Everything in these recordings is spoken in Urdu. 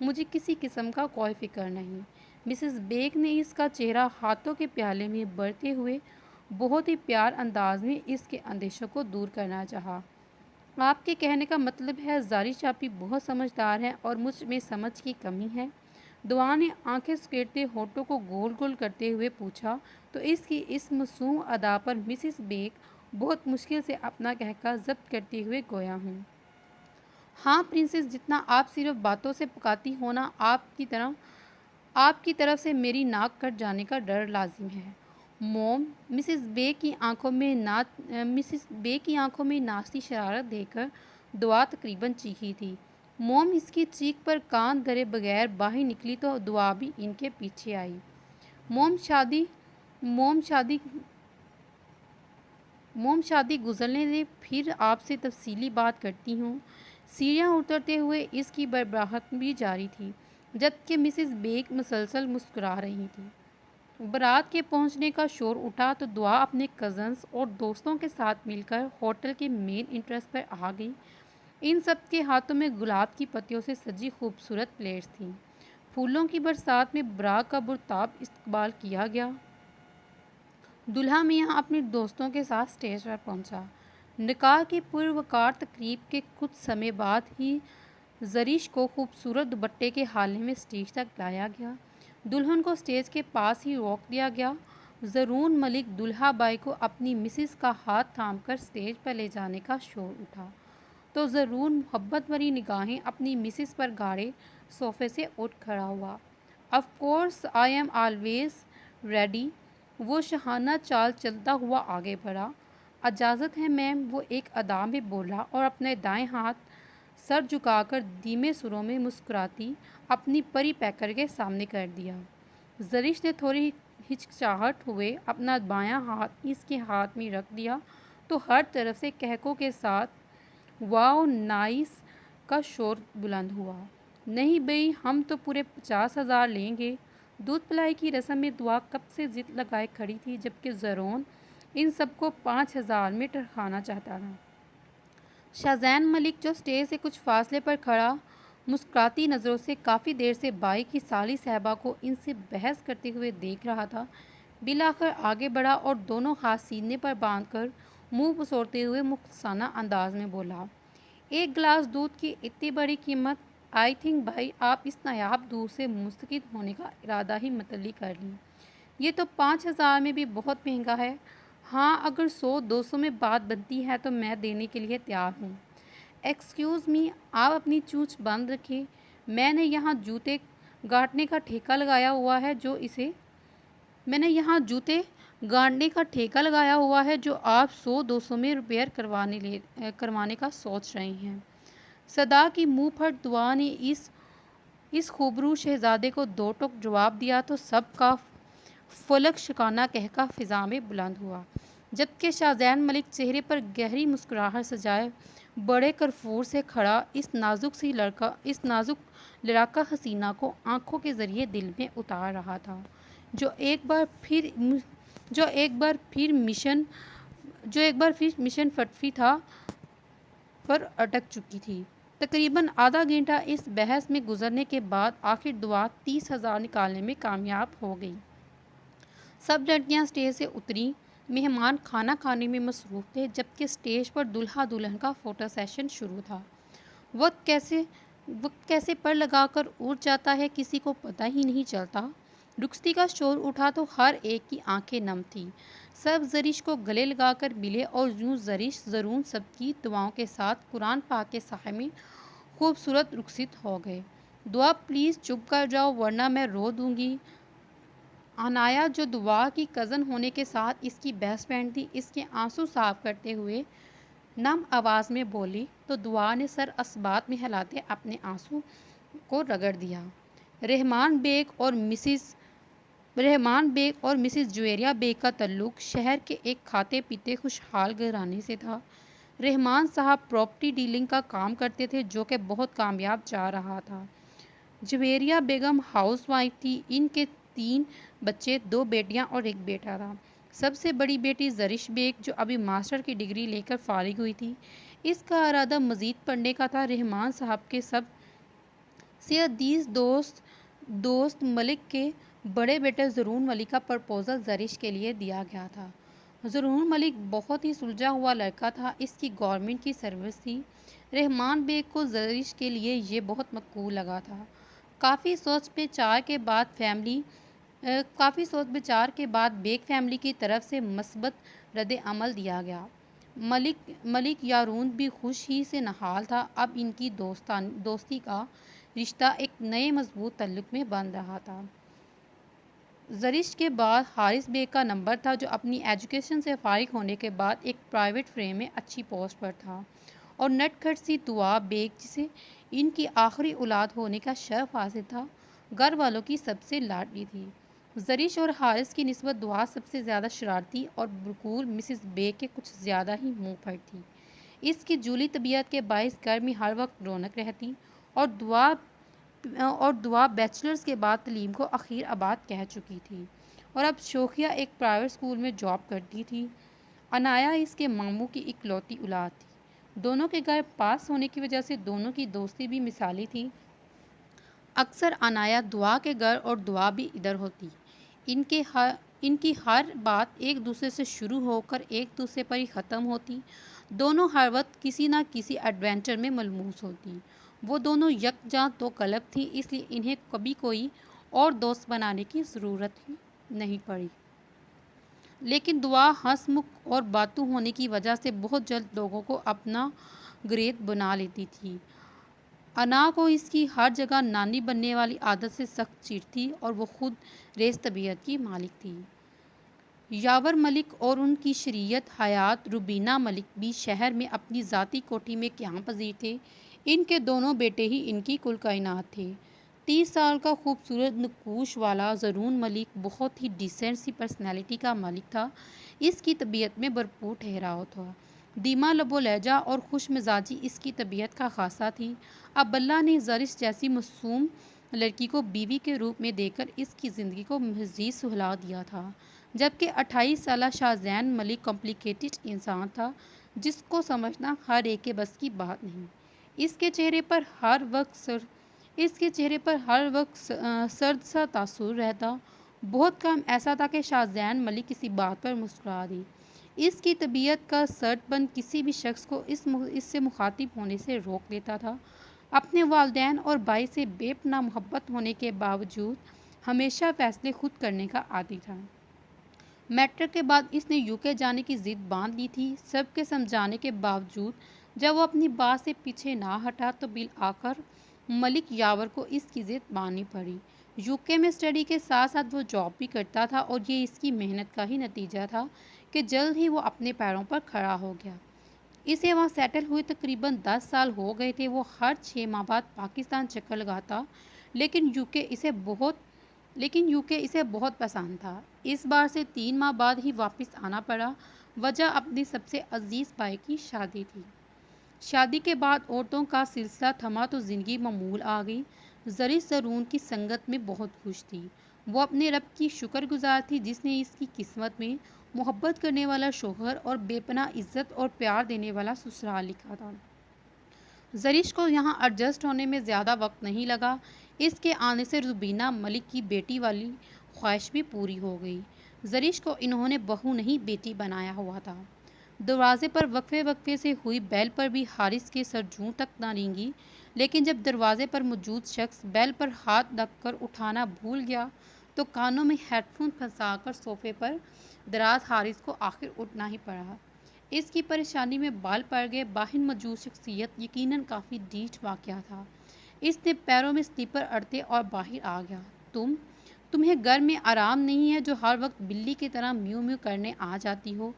مجھے کسی قسم کا کوئی فکر نہیں۔ مسز بیگ نے اس کا چہرہ ہاتھوں کے پیالے میں بھرتے ہوئے بہت ہی پیار انداز میں اس کے اندیشوں کو دور کرنا چاہا۔ آپ کے کہنے کا مطلب ہے زارش آپی بہت سمجھدار ہیں اور مجھ میں سمجھ کی کمی ہے؟ دعا نے آنکھیں سکیڑتے ہونٹوں کو گول گول کرتے ہوئے پوچھا تو اس کی اس معصوم ادا پر مسز بیگ بہت مشکل سے اپنا کہکہ ضبط کرتے ہوئے گویا ہوں۔ ہاں پرنسس، جتنا آپ صرف باتوں سے پکاتی ہونا، آپ کی طرف سے میری ناک کٹ جانے کا ڈر لازم ہے۔ موم، مسز بے کی آنکھوں میں ناشتی شرارت دیکھ کر دعا تقریباً چیخی تھی۔ موم اس کی چیخ پر کان دھرے بغیر باہر نکلی تو دعا بھی ان کے پیچھے آئی۔ موم شادی گزرنے دے، پھر آپ سے تفصیلی بات کرتی ہوں۔ سیڑھیاں اترتے ہوئے اس کی بڑبڑاہٹ بھی جاری تھی، جبکہ مسز بیگ مسلسل مسکرا رہی تھی۔ بارات کے پہنچنے کا شور اٹھا تو دعا اپنے کزنز اور دوستوں کے ساتھ مل کر ہوٹل کے مین انٹرسٹ پر آ گئی۔ ان سب کے ہاتھوں میں گلاب کی پتیوں سے سجی خوبصورت پلیٹس تھیں۔ پھولوں کی برسات میں برات کا برتاب استقبال کیا گیا۔ دلہا میاں اپنے دوستوں کے ساتھ اسٹیج پر پہنچا۔ نکاح کی پروقار تقریب کے کچھ سمے بعد ہی زرش کو خوبصورت دوپٹے کے حالے میں اسٹیج تک لایا گیا۔ دلہن کو اسٹیج کے پاس ہی روک دیا گیا۔ زرون ملک دلہا بائی کو اپنی مسز کا ہاتھ تھام کر اسٹیج پر لے جانے کا شور اٹھا تو زرون محبت بھری نگاہیں اپنی مسز پر گاڑے صوفے سے اٹھ کھڑا ہوا۔ Of course I am always ready. وہ شاہانہ چال چلتا ہوا آگے بڑھا۔ اجازت ہے میم، وہ ایک ادا میں بولا اور اپنے دائیں ہاتھ سر جھکا کر دھیمے سروں میں مسکراتی اپنی پری پیکر کے سامنے کر دیا۔ زرش نے تھوڑی ہچکچاہٹ ہوئے اپنا بایاں ہاتھ اس کے ہاتھ میں رکھ دیا تو ہر طرف سے کہکوں کے ساتھ واو نائس کا شور بلند ہوا۔ نہیں بھئی، ہم تو پورے 50,000 لیں گے۔ دودھ پلائی کی رسم میں دعا کب سے ضد لگائے کھڑی تھی، جبکہ زرون ان سب کو 5,000 میں ٹرکانا چاہتا تھا۔ شاہزین ملک جو اسٹیج سے کچھ فاصلے پر کھڑا مسکراتی نظروں سے کافی دیر سے بائی کی سالی صاحبہ کو ان سے بحث کرتے ہوئے دیکھ رہا تھا، بالآخر آگے بڑھا اور دونوں ہاتھ سینے پر باندھ کر منہ پسوڑتے ہوئے مخلصانہ انداز میں بولا، ایک گلاس دودھ کی اتنی بڑی قیمت؟ آئی تھنک بھائی آپ اس نایاب دودھ سے مستفید ہونے کا ارادہ ہی متعلق کر لیں۔ یہ تو 5,000 میں بھی بہت مہنگا ہے۔ ہاں، اگر 100-200 میں بات بنتی ہے تو میں دینے کے لیے تیار ہوں۔ ایکسکیوز می، آپ اپنی چونچ بند رکھیں۔ میں نے یہاں جوتے گاڑنے کا ٹھیکہ لگایا ہوا ہے جو آپ 100-200 میں ریپیئر کروانے کا سوچ رہے ہیں۔ صدا کی منہ پھٹ دعا نے اس خوبرو شہزادے کو دو ٹوک جواب دیا تو سب کا فلک شکانہ کہکہ فضا میں بلند ہوا، جبکہ شاہزین ملک چہرے پر گہری مسکراہٹ سجائے بڑے کرفور سے کھڑا اس نازک لڑاکا حسینہ کو آنکھوں کے ذریعے دل میں اتار رہا تھا، جو ایک بار پھر مشن فتوی تھا پر اٹک چکی تھی۔ تقریباً آدھا گھنٹہ اس بحث میں گزرنے کے بعد آخر دعا 30,000 نکالنے میں کامیاب ہو گئی۔ سب لڑکیاں اسٹیج سے اتریں۔ مہمان کھانا کھانے میں مصروف تھے، جبکہ اسٹیج پر دلہا دلہن کا فوٹو سیشن شروع تھا۔ وقت کیسے پر لگا کر اڑ جاتا ہے کسی کو پتہ ہی نہیں چلتا۔ رخصتی کا شور اٹھا تو ہر ایک کی آنکھیں نم تھیں۔ سب زرش کو گلے لگا کر ملے اور یوں زرون سب کی دعاؤں کے ساتھ قرآن پاک کے سائے میں خوبصورت رخصت ہو گئے۔ دعا پلیز چپ کر جاؤ ورنہ میں رو دوں گی۔ عنایا، جو دعا کی کزن ہونے کے ساتھ اس کی بیسٹ فرینڈ تھی، اس کے آنسو صاف کرتے ہوئے نم آواز میں بولی تو دعا نے سر اثبات میں ہلاتے اپنے آنسو کو رگڑ دیا۔ رحمان بیگ اور مسز جویریہ بیگ کا تعلق شہر کے ایک کھاتے پیتے خوشحال گھرانے سے تھا۔ رحمان صاحب پراپرٹی ڈیلنگ کا کام کرتے تھے جو کہ بہت کامیاب جا رہا تھا۔ جویریہ بیگم ہاؤس وائف تھی۔ ان کے 3 بچے، 2 بیٹیاں اور 1 بیٹا تھا۔ سب سے بڑی بیٹی زرش بیگ جو ابھی ماسٹر کی ڈگری لے کر فارغ ہوئی تھی، اس کا ارادہ مزید پڑھنے کا تھا۔ رحمان صاحب کے سب سے عزیز دوست ملک کے بڑے بیٹے ضرور ملک کا پرپوزل زرش کے لیے دیا گیا تھا۔ ضرور ملک بہت ہی سلجھا ہوا لڑکا تھا، اس کی گورنمنٹ کی سروس تھی۔ رحمان بیگ کو زرش کے لیے یہ بہت مقبول لگا تھا۔ کافی سوچ بچار کے بعد بیگ فیملی کی طرف سے مثبت رد عمل دیا گیا۔ ملک یارون بھی خوش ہی سے نحال تھا۔ اب ان کی دوستی کا رشتہ ایک نئے مضبوط تعلق میں بن رہا تھا۔ زرش کے بعد حارث بیگ کا نمبر تھا، جو اپنی ایجوکیشن سے فارغ ہونے کے بعد ایک پرائیویٹ فرم میں اچھی پوسٹ پر تھا، اور نٹ کھٹ سی دعا بیگ، جسے ان کی آخری اولاد ہونے کا شرف حاصل تھا، گھر والوں کی سب سے لاڈلی تھی۔ زرش اور حارث کی نسبت دعا سب سے زیادہ شرارتی اور بالکل مسز بیگ کے کچھ زیادہ ہی منہ پھٹ تھی۔ اس کی جولی طبیعت کے باعث گھر میں ہر وقت رونق رہتی، اور دعا بیچلرز کے بعد تعلیم کو اخیر آباد کہہ چکی تھی، اور اب شوخیہ ایک پرائیویٹ اسکول میں جاب کرتی تھی۔ عنایا اس کے ماموں کی اکلوتی اولاد تھی۔ دونوں کے گھر پاس ہونے کی وجہ سے دونوں کی دوستی بھی مثالی تھی۔ اکثر عنایا دعا کے گھر اور دعا بھی ادھر ہوتی۔ ان کی ہر بات ایک دوسرے سے شروع ہو کر ایک دوسرے پر ہی ختم ہوتی۔ دونوں ہر وقت کسی نہ کسی ایڈونچر میں ملموس ہوتی۔ وہ دونوں یکجاں دو قلب تھیں، اس لیے انہیں کبھی کوئی اور دوست بنانے کی ضرورت ہی نہیں پڑی۔ لیکن دعا ہنس مکھ اور باتو ہونے کی وجہ سے بہت جلد لوگوں کو اپنا گریز بنا لیتی تھی۔ انا کو اس کی ہر جگہ نانی بننے والی عادت سے سخت چڑ تھی، اور وہ خود ریز طبیعت کی مالک تھی۔ یاور ملک اور ان کی شریک حیات روبینہ ملک بھی شہر میں اپنی ذاتی کوٹھی میں قیام پذیر تھے۔ ان کے دونوں بیٹے ہی ان کی کل کائنات تھے۔ 30 سال کا خوبصورت نقوش والا ضرور ملک بہت ہی ڈیسنٹ سی پرسنالٹی کا مالک تھا۔ اس کی طبیعت میں بھرپور ٹھہراؤ تھا۔ دھیما لب و لہجہ اور خوش مزاجی اس کی طبیعت کا خاصہ تھی۔ اب اللہ نے زرش جیسی معصوم لڑکی کو بیوی کے روپ میں دے کر اس کی زندگی کو مزید سہلا دیا تھا، جبکہ 28 سالہ شاہ زین ملک کمپلیکیٹڈ انسان تھا، جس کو سمجھنا ہر ایک کے بس کی بات نہیں۔ اس کے چہرے پر ہر وقت سرد سا تاثر رہتا۔ بہت کم ایسا تھا کہ شاہ زین ملک کسی بات پر مسکرا دے۔ اس کی طبیعت کا سرد پن کسی بھی شخص کو اس سے مخاطب ہونے سے روک دیتا تھا۔ اپنے والدین اور بھائی سے بے پناہ محبت ہونے کے باوجود ہمیشہ فیصلے خود کرنے کا عادی تھا۔ میٹرک کے بعد اس نے UK جانے کی ضد باندھ لی تھی۔ سب کے سمجھانے کے باوجود جب وہ اپنی بات سے پیچھے نہ ہٹا تو بالآخر ملک یاور کو اس کی ضد ماننی پڑی۔ UK میں اسٹڈی کے ساتھ ساتھ وہ جاب بھی کرتا تھا، اور یہ اس کی محنت کا ہی نتیجہ تھا کہ جلد ہی وہ اپنے پیروں پر کھڑا ہو گیا۔ اسے وہاں سیٹل ہوئے تقریباً 10 سال ہو گئے تھے۔ وہ ہر 6 ماہ بعد پاکستان چکر لگاتا، لیکن UK اسے بہت پسند تھا۔ اس بار سے 3 ماہ بعد ہی واپس آنا پڑا۔ وجہ اپنی سب سے عزیز بھائی کی شادی تھی۔ شادی کے بعد عورتوں کا سلسلہ تھما تو زندگی معمول آ گئی۔ زرش ضرور کی سنگت میں بہت خوش تھی۔ وہ اپنے رب کی شکر گزار تھی، جس نے اس کی قسمت میں محبت کرنے والا شوہر اور بے پناہ عزت اور پیار دینے والا سسرال لکھا تھا۔ زرش کو یہاں ایڈجسٹ ہونے میں زیادہ وقت نہیں لگا۔ اس کے آنے سے روبینہ ملک کی بیٹی والی خواہش بھی پوری ہو گئی۔ زرش کو انہوں نے بہو نہیں بیٹی بنایا ہوا تھا۔ دروازے پر وقفے سے ہوئی بیل پر بھی حارث کے سر جوں تک نہ رینگی، لیکن جب دروازے پر موجود شخص بیل پر ہاتھ رکھ کر اٹھانا بھول گیا تو کانوں میں ہیڈ فون پھنسا کر صوفے پر دراز حارث کو آخر اٹھنا ہی پڑا۔ اس کی پریشانی میں بال پڑ گئے۔ باہر موجود شخصیت یقیناً کافی ڈھیٹ واقعہ تھا۔ اس نے پیروں میں سلیپر اڑتے اور باہر آ گیا۔ تمہیں گھر میں آرام نہیں ہے جو ہر وقت بلی کی طرح میو میو کرنے آ جاتی ہو؟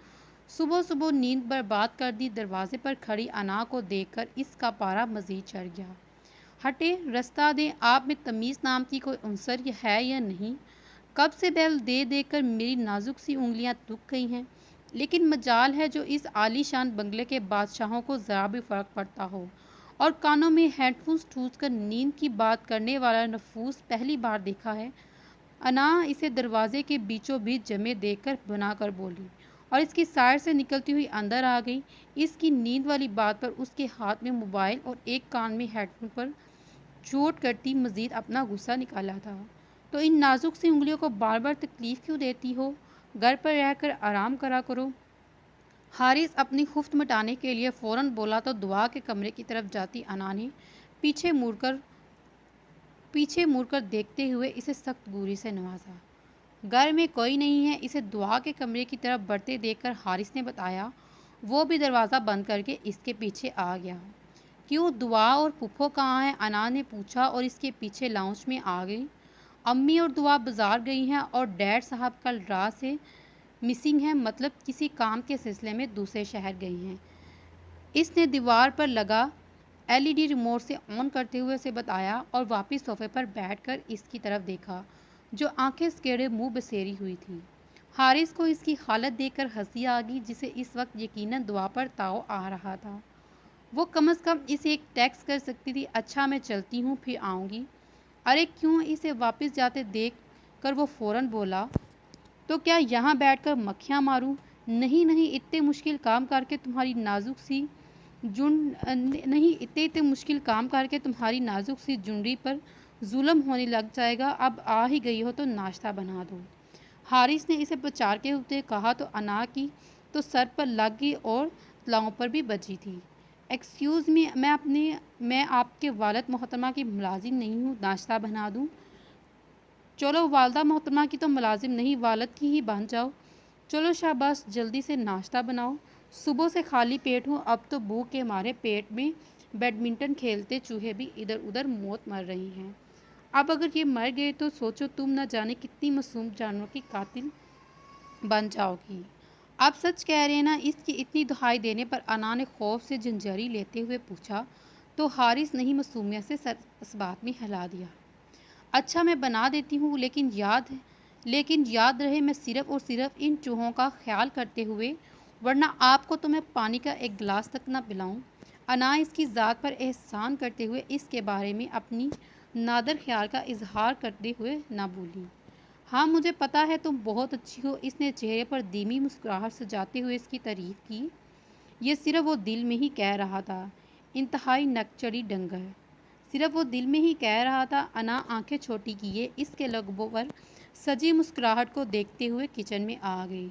صبح نیند برباد کر دی۔ دروازے پر کھڑی انا کو دیکھ کر اس کا پارا مزید چڑھ گیا۔ ہٹے، رستہ دیں، آپ میں تمیز نام کی کوئی عنصر ہے یا نہیں؟ کب سے بیل دے دے کر میری نازک سی انگلیاں تھک گئی ہیں، لیکن مجال ہے جو اس عالی شان بنگلے کے بادشاہوں کو ذرا بھی فرق پڑتا ہو، اور کانوں میں ہیڈ فونز ٹھوس کر نیند کی بات کرنے والا نفوس پہلی بار دیکھا ہے۔ انا اسے دروازے کے بیچوں بیچ جمے دیکھ کر بنا کر بولی، اور اس کی سائڈ سے نکلتی ہوئی اندر آ گئی۔ اس کی نیند والی بات پر اس کے ہاتھ میں موبائل اور ایک کان میں ہیڈ فون پر چوٹ کرتی مزید اپنا غصہ نکالا تھا۔ تو ان نازک سی انگلیوں کو بار بار تکلیف کیوں دیتی ہو؟ گھر پر رہ کر آرام کرا کرو۔ حارث اپنی خفت مٹانے کے لیے فوراً بولا تو دعا کے کمرے کی طرف جاتی انا نے پیچھے مڑ کر دیکھتے ہوئے اسے سخت گوری سے نوازا۔ گھر میں کوئی نہیں ہے، اسے دعا کے کمرے کی طرف بڑھتے دیکھ کر حارث نے بتایا۔ وہ بھی دروازہ بند کر کے اس کے پیچھے آ گیا۔ کیوں، دعا اور پھپھو کہاں ہیں؟ انا نے پوچھا اور اس کے پیچھے لاؤنج میں آ گئی۔ امی اور دعا بازار گئی ہیں اور ڈیڈ صاحب کل رات سے مسنگ ہیں، مطلب کسی کام کے سلسلے میں دوسرے شہر گئی ہیں۔ اس نے دیوار پر لگا LED ریموٹ سے آن کرتے ہوئے اسے بتایا اور واپس صوفے پر بیٹھ کر اس کی طرف دیکھا جو آنکھیں سکیڑے منہ بسیری ہوئی تھی۔ حارث کو اس کی حالت دیکھ کر ہنسی آ گئی، جسے اس وقت یقیناً دعا پر تاؤ آ رہا تھا۔ وہ کم از کم اسے ایک ٹیکسٹ کر سکتی تھی، اچھا میں چلتی ہوں، پھر آؤں گی۔ ارے کیوں؟ اسے واپس جاتے دیکھ کر وہ فوراً بولا، تو کیا یہاں بیٹھ کر مکھیاں ماروں؟ نہیں نہیں، اتنے مشکل کام کر کے تمہاری نازک سی جنڈی پر ظلم ہونے لگ جائے گا۔ اب آ ہی گئی ہو تو ناشتہ بنا دو۔ حارث نے اسے پچارتے ہوئے کہا تو انا کی تو سر پر لگ گئی اور تلاؤں پر بھی بجی تھی۔ ایکسکیوز می، میں آپ کے والد محترمہ کی ملازم نہیں ہوں، ناشتہ بنا دوں؟ چلو، والدہ محترمہ کی تو ملازم نہیں، والد کی ہی بن جاؤ۔ چلو شاباش، جلدی سے ناشتہ بناؤ۔ صبح سے خالی پیٹ ہوں، اب تو بھوک کے مارے پیٹ میں بیڈمنٹن کھیلتے چوہے بھی ادھر ادھر موت مر رہی ہیں۔ اب اگر یہ مر گئے تو سوچو تم نہ جانے کتنی معصوم جانوروں کی قاتل بن جاؤ گی۔ آپ سچ کہہ رہے ہیں نا؟ اس کی اتنی دہائی دینے پر انا نے خوف سے جھنجھوڑی لیتے ہوئے پوچھا تو حارث نے معصومیت سے سر اس بات میں ہلا دیا۔ اچھا میں بنا دیتی ہوں، لیکن یاد رہے میں صرف اور صرف ان چوہوں کا خیال کرتے ہوئے، ورنہ آپ کو تو میں پانی کا ایک گلاس تک نہ پلاؤں۔ انا اس کی ذات پر احسان کرتے ہوئے اس کے بارے میں اپنی نادر خیال کا اظہار کرتے ہوئے نہ بولی۔ ہاں مجھے پتا ہے تم بہت اچھی ہو، اس نے چہرے پر دھیمی مسکراہٹ سجاتے ہوئے اس کی تعریف کی۔ یہ صرف وہ دل میں ہی کہہ رہا تھا، انتہائی نکچڑی ڈنگر، صرف وہ دل میں ہی کہہ رہا تھا۔ انا آنکھیں چھوٹی کیے اس کے لبوں پر سجی مسکراہٹ کو دیکھتے ہوئے کچن میں آ گئی۔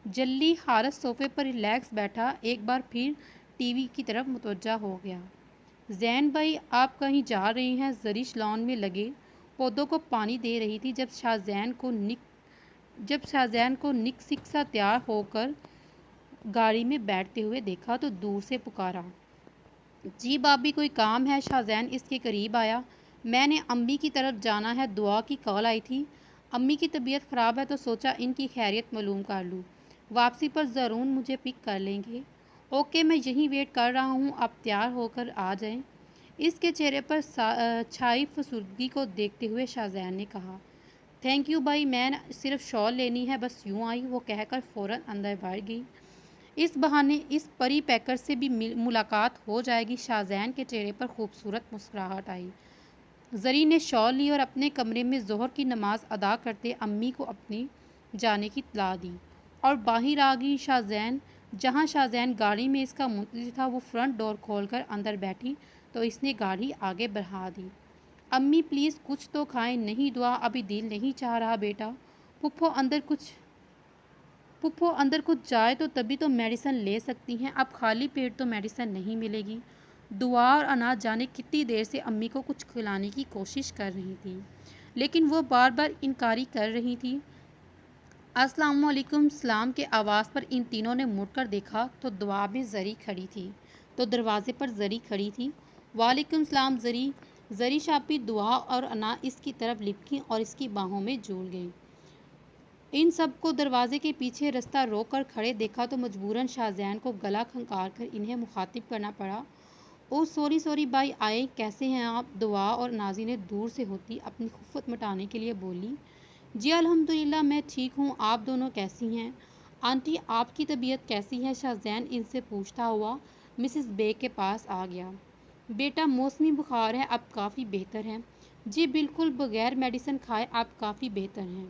جلدی حارث صوفے پر ریلیکس بیٹھا، ایک بار پھر ٹی وی کی طرف متوجہ ہو گیا۔ زین بھائی، آپ کہیں جا رہے ہیں؟ زرش لان میں لگے پودوں کو پانی دے رہی تھی جب شاہزین کو نک سک سا تیار ہو کر گاڑی میں بیٹھتے ہوئے دیکھا تو دور سے پکارا، جی بابی کوئی کام ہے؟ شاہزین اس کے قریب آیا۔ میں نے امی کی طرف جانا ہے، دعا کی کال آئی تھی، امی کی طبیعت خراب ہے تو سوچا ان کی خیریت معلوم کر لوں، واپسی پر ضرور مجھے پک کر لیں گے۔ اوکے، میں یہیں ویٹ کر رہا ہوں، آپ تیار ہو کر آ جائیں۔ اس کے چہرے پر چھائی فسردگی کو دیکھتے ہوئے شاہزین نے کہا، تھینک یو بھائی، میں صرف شال لینی ہے، بس یوں آئی۔ وہ کہہ کر فوراً اندر بڑھ گئی۔ اس بہانے اس پری پیکر سے بھی ملاقات ہو جائے گی۔ شاہزین کے چہرے پر خوبصورت مسکراہٹ آئی۔ زری نے شال لی اور اپنے کمرے میں ظہر کی نماز ادا کرتے امی کو اپنے جانے کی اطلاع دی اور باہر آ گئی۔ جہاں شاہزین گاڑی میں اس کا منتظر تھا، وہ فرنٹ ڈور کھول کر اندر بیٹھی تو اس نے گاڑی آگے بڑھا دی۔ امی پلیز کچھ تو کھائیں۔ نہیں دعا، ابھی دل نہیں چاہ رہا بیٹا۔ پھپھو اندر کچھ جائے تو تبھی تو میڈیسن لے سکتی ہیں، اب خالی پیٹ تو میڈیسن نہیں ملے گی۔ دعا اور انا جانے کتنی دیر سے امی کو کچھ کھلانے کی کوشش کر رہی تھی، لیکن وہ بار بار انکاری کر رہی تھی۔ السلام علیکم، سلام کے آواز پر ان تینوں نے مڑ کر دیکھا تو دعا میں زری کھڑی تھی، تو دروازے پر زری کھڑی تھی۔ وعلیکم السلام زری۔ زری شاپی دعا اور انا اس کی طرف لپکیں اور اس کی باہوں میں جھول گئیں۔ ان سب کو دروازے کے پیچھے رستہ روک کر کھڑے دیکھا تو مجبوراً شاہزین کو گلا کھنکار کر انہیں مخاطب کرنا پڑا۔ اوہ سوری بھائی آئے، کیسے ہیں آپ؟ دعا اور نازنیں دور سے ہوتی اپنی خفت مٹانے کے لیے بولی۔ جی الحمدللہ میں ٹھیک ہوں، آپ دونوں کیسی ہیں؟ آنٹی آپ کی طبیعت کیسی ہے؟ شاہزین ان سے پوچھتا ہوا مسز بیگ کے پاس آ گیا۔ بیٹا موسمی بخار ہے، اب کافی بہتر ہے۔ جی بالکل، بغیر میڈیسن کھائے آپ کافی بہتر ہیں۔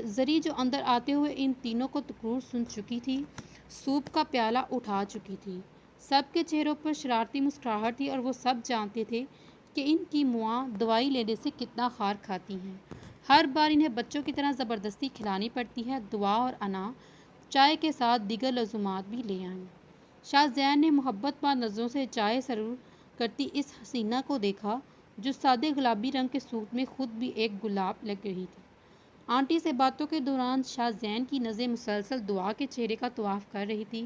زری جو اندر آتے ہوئے ان تینوں کو تقریر سن چکی تھی، سوپ کا پیالہ اٹھا چکی تھی، سب کے چہروں پر شرارتی مسکراہٹ تھی اور وہ سب جانتے تھے کہ ان کی ماں دوائی لینے سے کتنا خار کھاتی ہیں۔ ہر بار انہیں بچوں کی طرح زبردستی کھلانی پڑتی ہے۔ دعا اور انا چائے کے ساتھ دیگر لزومات بھی لے آئیں۔ شاہ زین نے محبت بار نظروں سے چائے سرو کرتی اس حسینہ کو دیکھا جو سادے گلابی رنگ کے سوٹ میں خود بھی ایک گلاب لگ رہی تھی۔ آنٹی سے باتوں کے دوران شاہ زین کی نظریں مسلسل دعا کے چہرے کا طواف کر رہی تھی۔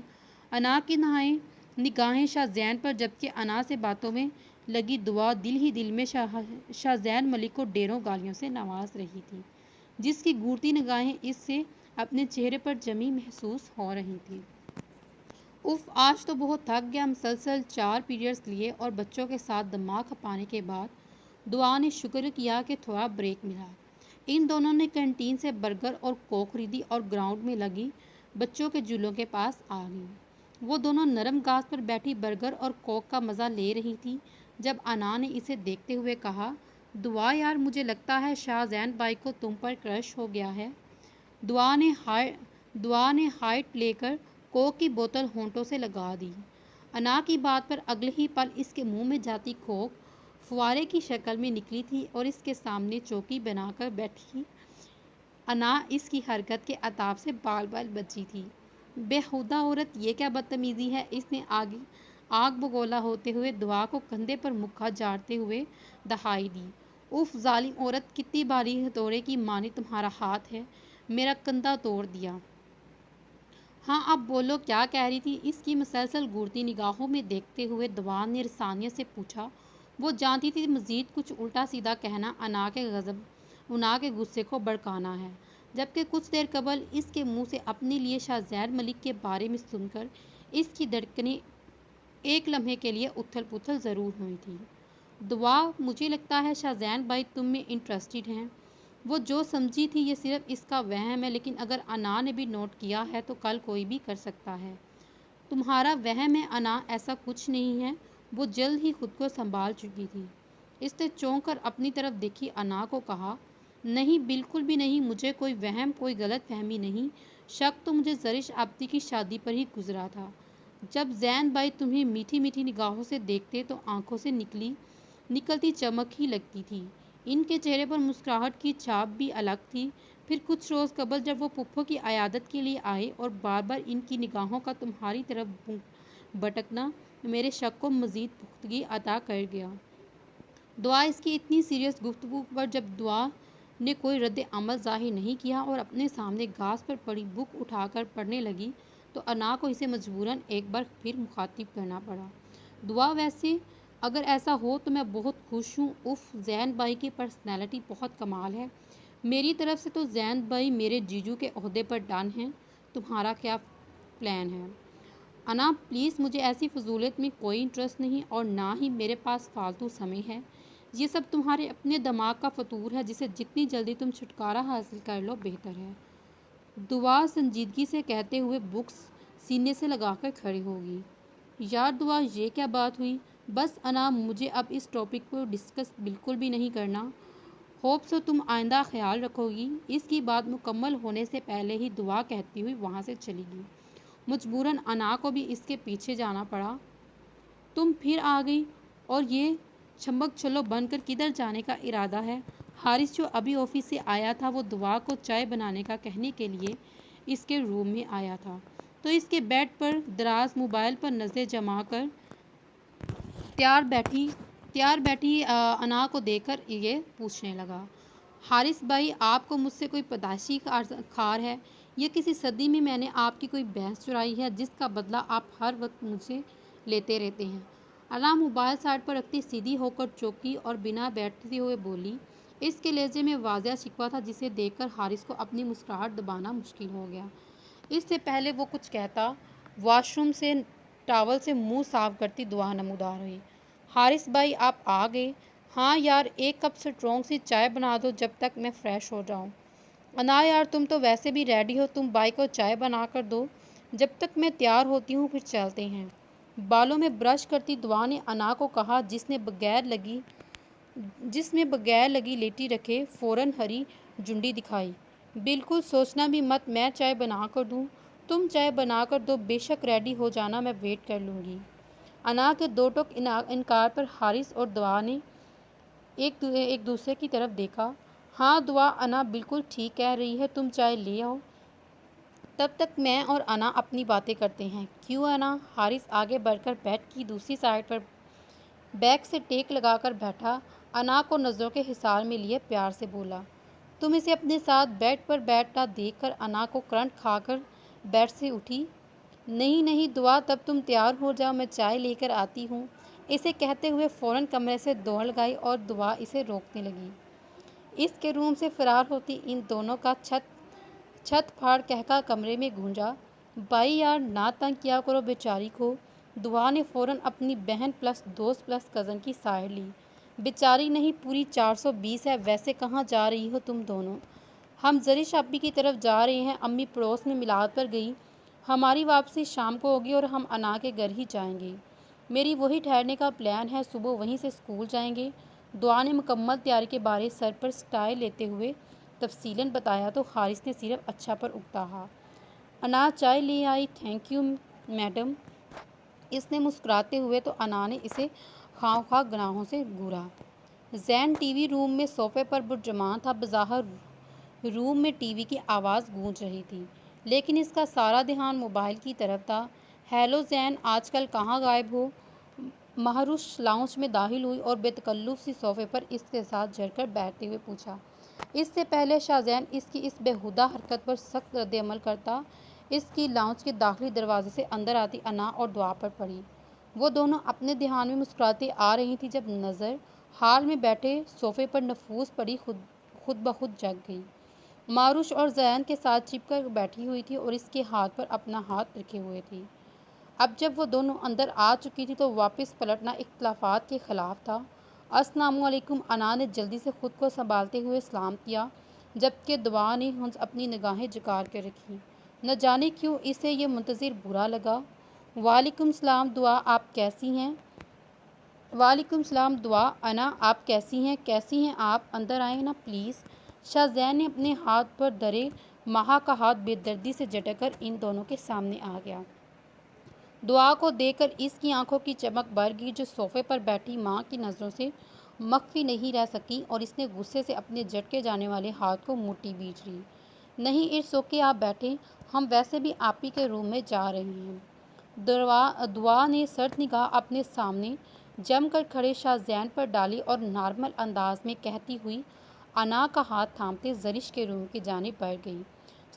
انا کی نگاہیں شاہ زین پر، جبکہ انا سے باتوں میں لگی دعا دل ہی دل میں شاہ زین ملک کو ڈھیروں گالیوں سے نواز رہی تھی، جس کی گھورتی نگاہیں اس سے اپنے چہرے پر جمی محسوس ہو رہی تھیں۔ اف، آج تو بہت تھک گیا۔ مسلسل 4 پیریڈز لیے اور بچوں کے ساتھ دماغ کھپانے کے بعد دعا نے شکر کیا کہ تھوڑا بریک ملا۔ ان دونوں نے کینٹین سے برگر اور کوک خریدی اور گراؤنڈ میں لگی بچوں کے جھولوں کے پاس آ گئی۔ وہ دونوں نرم گھاس پر بیٹھی برگر اور کوک کا مزہ لے رہی تھی جب انا نے اسے دیکھتے ہوئے کہا، دعا یار، مجھے لگتا ہے شاہ زین بھائی کو تم پر کرش ہو گیا ہے۔ دعا نے ہائٹ لے کر کوک کی بوتل ہونٹوں سے لگا دی۔ انا کی بات پر اگلے ہی پل اس کے منہ میں جاتی کوک فوارے کی شکل میں نکلی تھی اور اس کے سامنے چوکی بنا کر بیٹھی انا اس کی حرکت کے عتاب سے بال بال بچی تھی۔ بےہودہ عورت، یہ کیا بدتمیزی ہے؟ اس نے آگ بگولا ہوتے ہوئے دعا کو کندھے پر مکہ جاڑتے ہوئے دہائی دی۔ اف ظالم عورت، کتنی باری ہتھوڑے کی مانی تمہارا ہاتھ ہے، میرا کندھا توڑ دیا۔ ہاں اب بولو، کیا کہہ رہی تھی؟ اس کی مسلسل گھورتی نگاہوں میں دیکھتے ہوئے دعا نے رسانیت سے پوچھا۔ وہ جانتی تھی مزید کچھ الٹا سیدھا کہنا انا کے غصے کو بھڑکانا ہے، جبکہ کچھ دیر قبل اس کے منہ سے اپنے لیے شاہ زین ملک کے بارے میں سن کر اس کی دھڑکنیں ایک لمحے کے لیے اتھل پتھل ضرور ہوئی تھی۔ دعا، مجھے لگتا ہے شاہ زین بھائی تم میں انٹرسٹڈ ہیں۔ وہ جو سمجھی تھی یہ صرف اس کا وہم ہے، لیکن اگر انا نے بھی نوٹ کیا ہے تو کل کوئی بھی کر سکتا ہے۔ تمہارا وہم ہے انا، ایسا کچھ نہیں ہے۔ وہ جلد ہی خود کو سنبھال چکی تھی۔ اس نے چونک کر اپنی طرف دیکھی انا کو کہا، نہیں بالکل بھی نہیں، مجھے کوئی وہم، کوئی غلط فہمی نہیں۔ شک تو مجھے زرش آپتی کی شادی پر ہی گزرا تھا۔ جب زین بھائی تمہیں میٹھی میٹھی نگاہوں سے دیکھتے تو آنکھوں سے نکلتی چمک ہی لگتی تھی۔ ان کے چہرے پر مسکراہٹ کی چھاپ بھی الگ تھی۔ پھر کچھ روز قبل جب وہ پھپھو کی عیادت کے لیے آئے اور بار بار ان کی نگاہوں کا تمہاری طرف بھٹکنا میرے شک کو مزید پختگی عطا کر گیا۔ دعا، اس کی اتنی سیریس گفتگو پر جب دعا نے کوئی رد عمل ظاہر نہیں کیا اور اپنے سامنے گھاس پر پڑی بک اٹھا کر پڑھنے لگی تو انا کو اسے مجبوراً ایک بار پھر مخاطب کرنا پڑا۔ دعا، ویسے اگر ایسا ہو تو میں بہت خوش ہوں۔ اف، زین بھائی کی پرسنالٹی بہت کمال ہے۔ میری طرف سے تو زین بھائی میرے جیجو کے عہدے پر ڈن ہیں۔ تمہارا کیا پلان ہے؟ انا پلیز، مجھے ایسی فضولیت میں کوئی انٹرسٹ نہیں اور نہ ہی میرے پاس فالتو سمے ہے۔ یہ سب تمہارے اپنے دماغ کا فطور ہے جسے جتنی جلدی تم چھٹکارا حاصل کر لو بہتر ہے۔ دعا سنجیدگی سے کہتے ہوئے بکس سینے سے لگا کر کھڑی ہوگی۔ یار دعا، یہ کیا بات ہوئی؟ بس انا، مجھے اب اس ٹاپک کو ڈسکس بالکل بھی نہیں کرنا۔ ہوپ سو تم آئندہ خیال رکھو گی۔ اس کی بات مکمل ہونے سے پہلے ہی دعا کہتی ہوئی وہاں سے چلی گئی۔ مجبوراً انا کو بھی اس کے پیچھے جانا پڑا۔ تم پھر آ گئی اور یہ چھمک چھلو بن کر کدھر جانے کا ارادہ ہے؟ حارث جو ابھی آفس سے آیا تھا وہ دعا کو چائے بنانے کا کہنے کے لیے اس کے روم میں آیا تھا تو اس کے بیڈ پر دراز موبائل پر نظریں جما کر تیار بیٹھی انا کو دیکھ کر یہ پوچھنے لگا، حارث بھائی، آپ کو مجھ سے کوئی پیدائشی خار ہے یا کسی صدی میں نے آپ کی کوئی بھینس چرائی ہے جس کا بدلہ آپ ہر وقت مجھ سے لیتے رہتے ہیں؟ انا موبائل سائڈ پر رکھتی سیدھی ہو کر چوکی اور بنا بیٹھتے ہوئے بولی۔ اس کے لہجے میں واضح شکوہ تھا جسے دیکھ کر حارث کو اپنی مسکراہٹ دبانا مشکل ہو گیا۔ اس سے پہلے وہ کچھ کہتا، واش روم سے ٹاول سے منہ صاف کرتی دعا نمودار ہوئی۔ حارث بھائی، آپ آ گئے؟ ہاں یار، ایک کپ سٹرونگ سی چائے بنا دو جب تک میں فریش ہو جاؤں۔ انا یار، تم تو ویسے بھی ریڈی ہو، تم بھائی کو چائے بنا کر دو جب تک میں تیار ہوتی ہوں، پھر چلتے ہیں۔ بالوں میں برش کرتی دعا نے انا کو کہا جس میں بغیر لگی لیٹی رکھے فوراً ہری جھنڈی دکھائی۔ بالکل، سوچنا بھی مت، میں چائے بنا کر دوں؟ تم چائے بنا کر دو، بے شک ریڈی ہو جانا، میں ویٹ کر لوں گی۔ انا کے دو ٹوک انکار پر حارث اور دعا نے ایک دوسرے کی طرف دیکھا۔ ہاں دعا، انا بالکل ٹھیک کہہ رہی ہے، تم چائے لے آؤ، تب تک میں اور انا اپنی باتیں کرتے ہیں۔ کیوں انا؟ حارث آگے بڑھ کر بیڈ کی دوسری سائڈ پر بیک سے ٹیک لگا کر بیٹھا، انا کو نظروں کے حصار میں لیے پیار سے بولا۔ تم اسے اپنے ساتھ بیڈ پر بیٹھتا دیکھ کر انا کو کرنٹ کھا کر بیڈ سے اٹھی۔ نہیں نہیں دعا، تب تم تیار ہو جاؤ، میں چائے لے کر آتی ہوں، اسے کہتے ہوئے فوراً کمرے سے دوڑ لگائی اور دعا اسے روکنے لگی۔ اس کے روم سے فرار ہوتی ان دونوں کا چھت پھاڑ کہکا کمرے میں گونجا۔ بھائی یار، نہ تنگ کیا کرو بیچاری کو۔ دعا نے فوراً اپنی بہن پلس دوست پلس کزن کی سائڈ لی۔ بیچاری نہیں، پوری 420 ہے۔ ویسے کہاں جا رہی ہو تم دونوں؟ ہم زرش آپی کی طرف جا رہے ہیں، امی پڑوس میں میلاد پر گئی، ہماری واپسی شام کو ہوگی اور ہم انا کے گھر ہی جائیں گے۔ میری وہی ٹھہرنے کا پلان ہے، صبح وہیں سے اسکول جائیں گے۔ دعا نے مکمل تیاری کے بارے سر پر سٹائل لیتے ہوئے تفصیلاً بتایا تو حارث نے صرف اچھا پر اکتاہا۔ انا چائے لے آئی؟ تھینک یو میڈم، اس نے مسکراتے ہوئے تو انا نے اسے خواہ خواہ گناہوں سے گھورا۔ زین ٹی وی روم میں صوفے پر برجمان تھا، بظاہر روم میں ٹی وی کی آواز گونج رہی تھی، لیکن اس کا سارا دھیان موبائل کی طرف تھا۔ ہیلو زین، آج کل کہاں غائب ہو؟ مہروش لاؤنج میں داخل ہوئی اور بے تکلف سی صوفے پر اس کے ساتھ جھڑ کر بیٹھتے ہوئے پوچھا۔ اس سے پہلے شاہ زین اس کی اس بیہودہ حرکت پر سخت رد عمل کرتا، اس کی لاؤنج کے داخلی دروازے سے اندر آتی انا اور دعا پر پڑی۔ وہ دونوں اپنے دھیان میں مسکراتی آ رہی تھیں جب نظر حال میں بیٹھے صوفے پر نفوس پڑی خود بخود جگ گئی۔ مہروش اور زین کے ساتھ چپک کر بیٹھی ہوئی تھی اور اس کے ہاتھ پر اپنا ہاتھ رکھے ہوئے تھی۔ اب جب وہ دونوں اندر آ چکی تھی تو واپس پلٹنا اختلافات کے خلاف تھا۔ السلام علیکم، انا نے جلدی سے خود کو سنبھالتے ہوئے سلام کیا، جبکہ دعا نے اپنی نگاہیں جھکا کے رکھی۔ نہ جانے کیوں اسے یہ منتظر برا لگا۔ وعلیکم السلام دعا، آپ کیسی ہیں؟ وعلیکم السلام دعا، انا آپ کیسی ہیں؟ کیسی ہیں آپ؟ اندر آئیں نا پلیز۔ شاہ زین نے اپنے ہاتھ پر دھرے ماہا کا ہاتھ بے دردی سے جھٹک کر ان دونوں کے سامنے آ گیا۔ دعا کو دیکھ کر اس کی آنکھوں کی چمک بڑھ گئی، جو صوفے پر بیٹھی ماں کی نظروں سے مخفی نہیں رہ سکی، اور اس نے غصے سے اپنے جھٹکے جانے والے ہاتھ کو مٹھی بیچ لی۔ نہیں، اٹس اوکے، آپ بیٹھیں، ہم ویسے بھی آپ ہی کے روم میں جا رہے ہیں۔ دعا نے سرد نگاہ اپنے سامنے جم کر کھڑے شاہ زین پر ڈالی اور نارمل انداز میں کہتی ہوئی انا کا ہاتھ تھامتے زرش کے روم کی جانب بڑھ گئی۔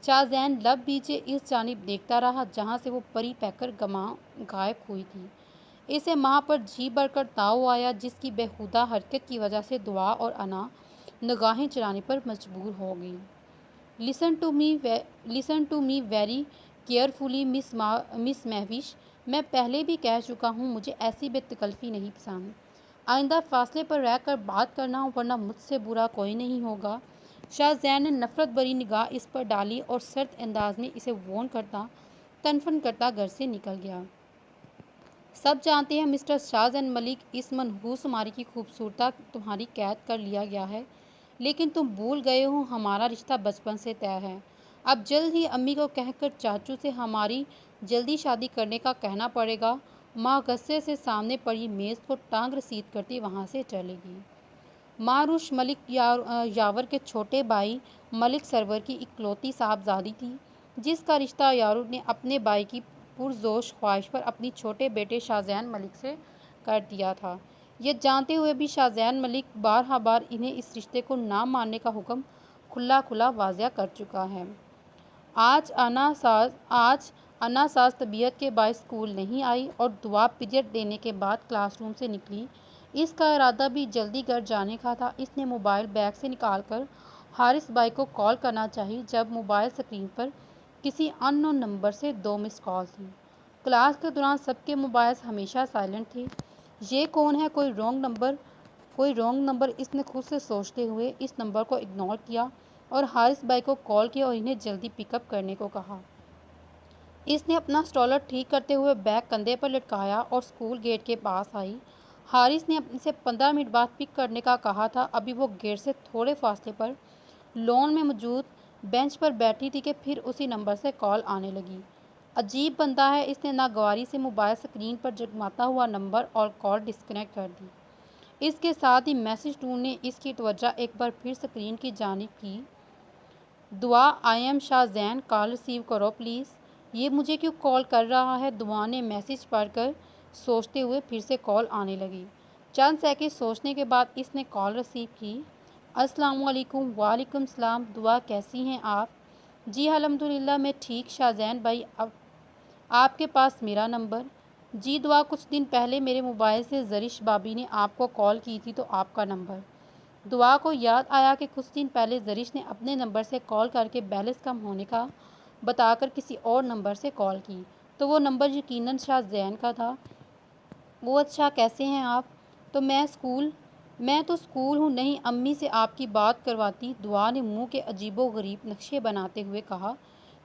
شاہ زین لب بیچے اس جانب دیکھتا رہا جہاں سے وہ پری پیکر غائب ہوئی تھی۔ اسے ماں پر جی بڑھ کر تاؤ آیا، جس کی بیہودہ حرکت کی وجہ سے دعا اور انا نگاہیں چرانے پر مجبور ہو گئیں۔ Listen to me very carefully miss Mahwash, میں پہلے بھی کہہ چکا ہوں، مجھے ایسی بے تکلفی نہیں پسند۔ آئندہ فاصلے پر رہ کر بات کرنا، ورنہ مجھ سے برا کوئی نہیں ہوگا۔ شاہ زین نے نفرت بھری نگاہ اس پر ڈالی اور سرد انداز میں اسے وارن کرتا تنفن کرتا گھر سے نکل گیا۔ سب جانتے ہیں مسٹر شاہ زین ملک، اس منحوس ماری کی خوبصورتی تمہاری قید کر لیا گیا ہے، لیکن تم بھول گئے ہو ہمارا رشتہ بچپن سے طے ہے۔ اب جلد ہی امی کو کہہ کر چاچو سے ہماری جلدی شادی کرنے کا کہنا پڑے گا۔ ماں غصے سے سامنے پڑی میز کو ٹانگ رسید کرتی وہاں سے چلے گی۔ مہروش ملک یاور کے چھوٹے بھائی ملک سرور کی اکلوتی صاحبزادی تھی، جس کا رشتہ یاور نے اپنے بھائی کی پرجوش خواہش پر اپنی چھوٹے بیٹے شاہ زین ملک سے کر دیا تھا۔ یہ جانتے ہوئے بھی شاہ زین ملک بارہا بار انہیں اس رشتے کو نہ ماننے کا حکم کھلا کھلا واضح کر چکا ہے۔ آج انا ساز طبیعت کے باعث اسکول نہیں آئی اور دعا پیریڈ لینے کے بعد کلاس روم سے نکلی۔ اس کا ارادہ بھی جلدی گھر جانے کا تھا۔ اس نے موبائل بیگ سے نکال کر حارث بھائی کو کال کرنا چاہی، جب موبائل اسکرین پر کسی ان نون نمبر سے 2 مس کال تھی۔ کلاس کے دوران سب کے موبائلز ہمیشہ سائلنٹ تھے۔ یہ کون ہے؟ کوئی رانگ نمبر، اس نے خود سے سوچتے ہوئے اس نمبر کو اگنور کیا اور حارث بھائی کو کال کیا اور انہیں جلدی پک اپ کرنے کو کہا۔ اس نے اپنا اسٹرولر ٹھیک کرتے ہوئے بیگ کندھے پر لٹکایا اور اسکول گیٹ کے پاس آئی۔ حارث نے اسے 15 منٹ بعد پک کرنے کا کہا تھا۔ ابھی وہ گیٹ سے تھوڑے فاصلے پر لان میں موجود بینچ پر بیٹھی تھی کہ پھر اسی نمبر سے کال آنے لگی۔ عجیب بندہ ہے، اس نے ناگواری سے موبائل اسکرین پر جگمگاتا ہوا نمبر اور کال ڈسکنیکٹ کر دی۔ اس کے ساتھ ہی میسج ٹون نے اس کی توجہ ایک بار پھر اسکرین کی جانب کی۔ دعا I am Shahzain, call receive کرو پلیز۔ یہ مجھے کیوں کال کر رہا ہے؟ دعا نے میسج پڑھ کر سوچتے ہوئے پھر سے کال آنے لگی۔ چند سیکنڈ سوچنے کے بعد اس نے کال ریسیو کی۔ السلام علیکم۔ وعلیکم السلام۔ دعا کیسی ہیں آپ؟ جی الحمدللہ میں ٹھیک۔ شاہ زین بھائی اب آپ کے پاس میرا نمبر؟ جی دعا کچھ دن پہلے میرے موبائل سے زرش بابی نے آپ کو کال کی تھی تو آپ کا نمبر۔ دعا کو یاد آیا کہ کچھ دن پہلے زرش نے اپنے نمبر سے کال کر کے بیلنس کم ہونے کا بتا کر کسی اور نمبر سے کال کی، تو وہ نمبر یقیناً شاہ زین کا تھا۔ وہ اچھا کیسے ہیں آپ؟ تو میں تو اسکول ہوں، نہیں امی سے آپ کی بات کرواتی۔ دعا نے منہ کے عجیب و غریب نقشے بناتے ہوئے کہا۔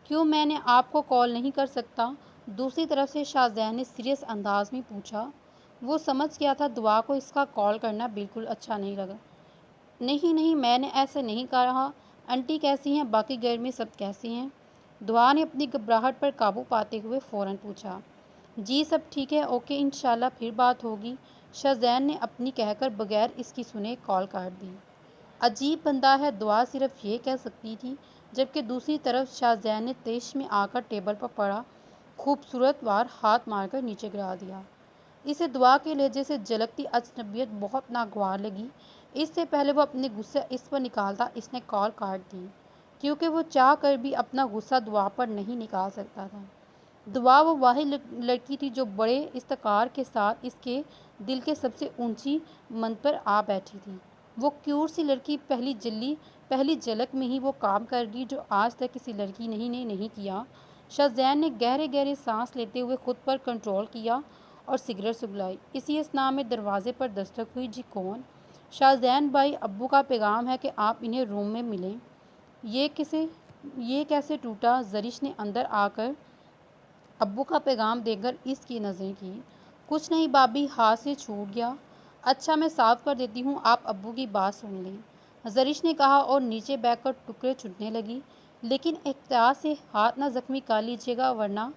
کیوں میں نے آپ کو کال نہیں کر سکتا؟ دوسری طرف سے شاہ زین نے سیریس انداز میں پوچھا۔ وہ سمجھ گیا تھا دعا کو اس کا کال کرنا بالکل اچھا نہیں لگا۔ نہیں میں نے ایسا نہیں کہا۔ انٹی کیسی ہیں؟ باقی گھر میں سب کیسے ہیں؟ دعا نے اپنی گھبراہٹ پر قابو پاتے ہوئے فوراً پوچھا۔ جی سب ٹھیک ہے، اوکے انشاءاللہ پھر بات ہوگی۔ شاہ زین نے اپنی کہہ کر بغیر اس کی سنے کال کاٹ دی۔ عجیب بندہ ہے، دعا صرف یہ کہہ سکتی تھی، جبکہ دوسری طرف شاہ زین نے تیش میں آ کر ٹیبل پر پڑا خوبصورت وار ہاتھ مار کر نیچے گرا دیا۔ اسے دعا کے لہجے سے جھلکتی اجنبیت بہت ناگوار لگی۔ اس سے پہلے وہ اپنے غصہ اس پر نکالتا اس نے کال کاٹ دی، کیونکہ وہ چاہ کر بھی اپنا غصہ دعا پر نہیں نکال سکتا تھا۔ دعا وہ واحد لڑکی تھی جو بڑے استقرار کے ساتھ اس کے دل کے سب سے اونچی منزل پر آ بیٹھی تھی۔ وہ کیوٹ سی لڑکی پہلی جھلک میں ہی وہ کام کر گئی جو آج تک کسی لڑکی نے نہیں کیا۔ شاہ زین نے گہرے سانس لیتے ہوئے خود پر کنٹرول کیا اور سگریٹ سگلائی۔ اسی اثناء میں دروازے پر دستک ہوئی۔ جی کون؟ شاہ زین بھائی ابو کا پیغام ہے کہ آپ انہیں روم میں ملیں۔ یہ کیسے ٹوٹا؟ زرش نے اندر آ کر ابو کا پیغام دے کر اس کی نظریں کی۔ کچھ نہیں بابی، ہاتھ سے چھوٹ گیا۔ اچھا میں صاف کر دیتی ہوں، آپ ابو کی بات سن لیں، زرش نے کہا اور نیچے بیٹھ کر ٹکڑے چننے لگی۔ لیکن احتیاط سے ہاتھ نہ زخمی کر لیجیے گا ورنہ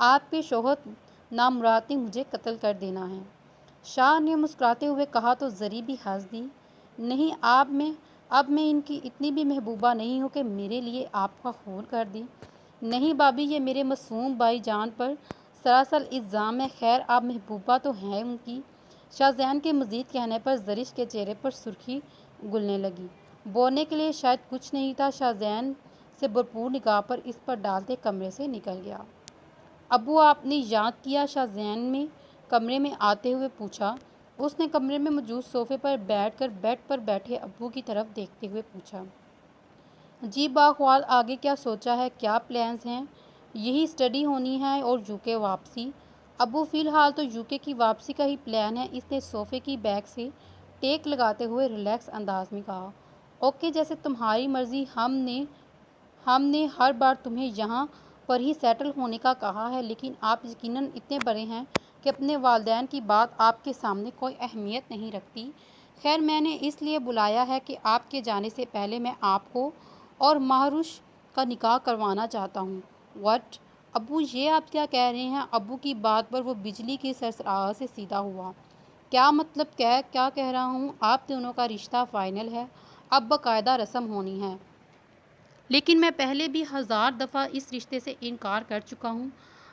آپ کے شوہر نامراد نے مجھے قتل کر دینا ہے۔ شاہ نے مسکراتے ہوئے کہا تو زری بھی ہنس دی۔ نہیں اب میں ان کی اتنی بھی محبوبہ نہیں ہوں کہ میرے لیے آپ کا خون کر دیں۔ نہیں بابی، یہ میرے معصوم بھائی جان پر سراسر الزام ہے۔ خیر آپ محبوبہ تو ہیں ان کی۔ شاہ زین کے مزید کہنے پر زرش کے چہرے پر سرخی گھلنے لگی۔ بولنے کے لیے شاید کچھ نہیں تھا۔ شاہ زین سے بھرپور نگاہ پر اس پر ڈالتے کمرے سے نکل گیا۔ ابو آپ نے یاد کیا؟ شاہ زین نے کمرے میں آتے ہوئے پوچھا۔ اس نے کمرے میں موجود صوفے پر بیٹھ کر بیڈ پر بیٹھے ابو کی طرف دیکھتے ہوئے پوچھا۔ جی باقوال، آگے کیا سوچا ہے؟ کیا پلانز ہیں؟ یہی اسٹڈی ہونی ہے اور یوکے واپسی؟ ابو فی الحال تو یوکے کی واپسی کا ہی پلان ہے، اس نے صوفے کی بیک سے ٹیک لگاتے ہوئے ریلیکس انداز میں کہا۔ اوکے جیسے تمہاری مرضی، ہم نے ہر بار تمہیں یہاں پر ہی سیٹل ہونے کا کہا ہے، لیکن آپ یقیناً اتنے بڑے ہیں کہ اپنے والدین کی بات آپ کے سامنے کوئی اہمیت نہیں رکھتی۔ خیر میں نے اس لیے بلایا ہے کہ آپ کے جانے سے پہلے میں آپ کو اور مہروش کا نکاح کروانا چاہتا ہوں۔ واٹ؟ ابو یہ آپ کیا کہہ رہے ہیں؟ ابو کی بات پر وہ بجلی کی سرسراہٹ سے سیدھا ہوا۔ کیا مطلب کیا کہہ رہا ہوں؟ آپ دونوں کا رشتہ فائنل ہے، اب باقاعدہ رسم ہونی ہے۔ لیکن میں پہلے بھی 1000 دفعہ اس رشتے سے انکار کر چکا ہوں۔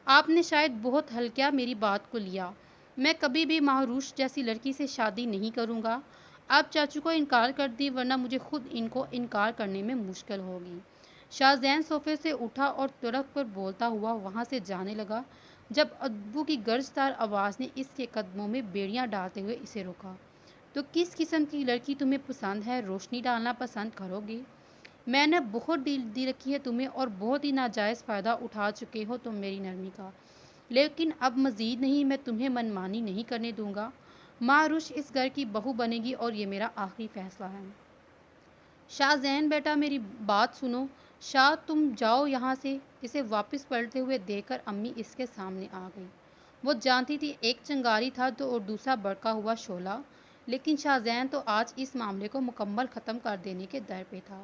آپ نے شاید بہت ہلکا میری بات کو لیا۔ میں کبھی بھی مہروش جیسی لڑکی سے شادی نہیں کروں گا۔ اب چاچو کو انکار کر دی ورنہ مجھے خود ان کو انکار کرنے میں مشکل ہوگی۔ شاہ زین صوفے سے اٹھا اور تڑپ کر بولتا ہوا وہاں سے جانے لگا جب ابو کی گرج دار آواز نے اس کے قدموں میں بیڑیاں ڈالتے ہوئے اسے روکا۔ تو کس قسم کی لڑکی تمہیں پسند ہے؟ روشنی ڈالنا پسند کرو گے؟ میں نے بہت ڈیل دی رکھی ہے تمہیں اور بہت ہی ناجائز فائدہ اٹھا چکے ہو تم میری نرمی کا، لیکن اب مزید نہیں، میں تمہیں منمانی نہیں کرنے دوں گا۔ مہروش اس گھر کی بہو بنے گی اور یہ میرا آخری فیصلہ ہے۔ شاہ زین بیٹا میری بات سنو۔ شاہ تم جاؤ یہاں سے۔ اسے واپس پلٹتے ہوئے دیکھ کر امی اس کے سامنے آ گئی۔ وہ جانتی تھی ایک چنگاری تھا تو اور دوسرا بڑکا ہوا شعلہ، لیکن شاہ زین تو آج اس معاملے کو مکمل ختم کر دینے کے در پہ تھا۔